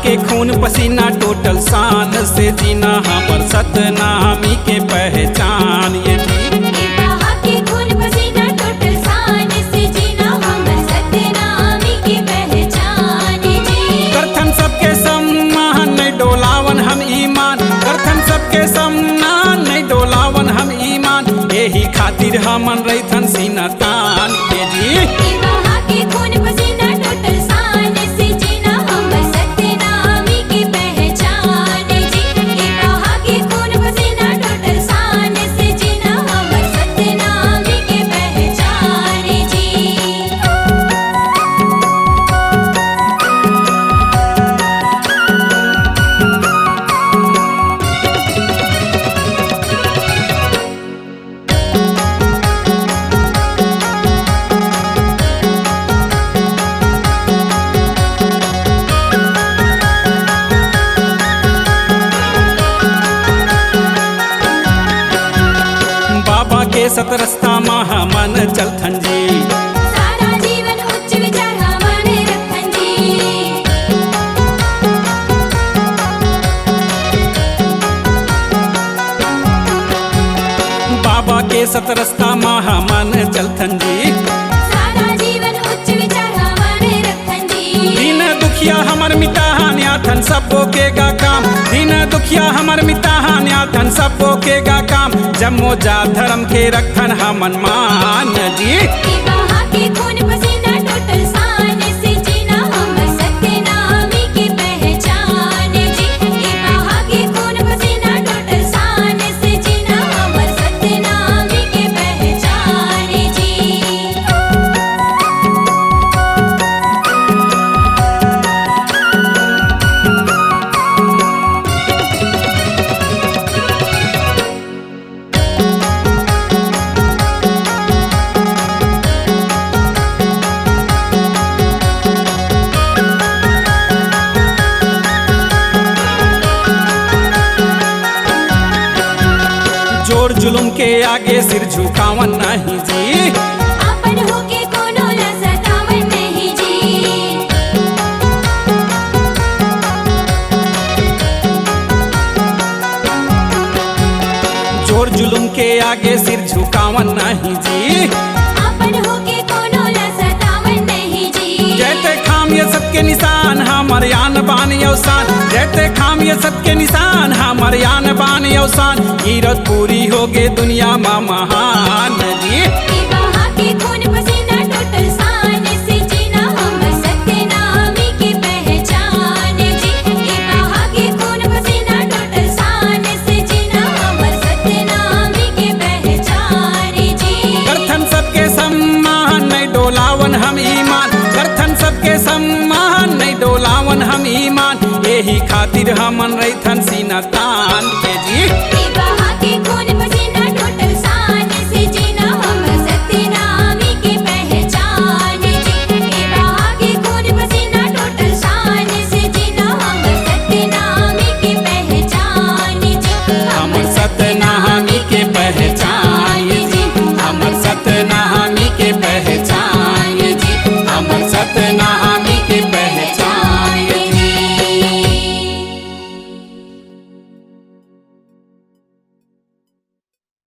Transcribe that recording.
के खून पसीना टोटल शान से जीना हमर सतनामी के पहचान ये जी। बहा के खून पसीना टोटल शान से जीना हमर सतनामी के पहचान जी। करथन सबके सम्मान नहीं डोलावन हम ईमान, करथन सबके सम्मान नहीं डोलावन हम ईमान, यही खातिर हमन रैथन सीना तान के जी। बहा के खून पसीना टोटल शान से जीना हमर सतनामी के पहचान जी। बहा के खून पसीना टोटल शान से जीना हमर सतनामी के पहचान जी। बाबा के सतरस्ता महामन चलथन जी। सारा जीवन उच्च विचार हमने रखन जी। बाबा के सतरस्ता महामन चलथन जी। सारा जीवन उच्च विचार हमने रखन जी। दीन दुखिया हमर मिताहा न्याथन सबो के गा काम, दीन दुखिया हमर मिताहा न्याथन सबो के गा काम, जम्मो जा धर्म के रखन हमन मान जी। बहा के खून पसीना टोटल शान से जीना हमर सतनामी के पहचान जी। बहा के खून पसीना टोटल शान से जीना हमर सतनामी के पहचान जी। जोर जुलुम के आगे सिर झुकावन नहीं जी। आपन होके कोनो ला सतावन नहीं जी। जोर जुलुम के आगे सिर झुकावन नहीं जी। आपन होके कोनो ला सतावन नहीं जी। जैते खाम ये सबके निशान हमर यान बान यौसान, जैते खाम ये सबके निशान हमर यान बान यौसान, हीरत पूरी होगे दुनिया मा महान जी। बहा के खून पसीना टोटल शान से जीना हमर सतनामी के पहचान जी। बहा के खून पसीना टोटल शान से जीना हमर सतनामी के पहचान जी। करथन सबके सम्मान नहीं डोलावन हम ईमान, करथन सबके सम्मान नहीं डोलावन हम ईमान, यही खातिर हमन रैथन सीना तान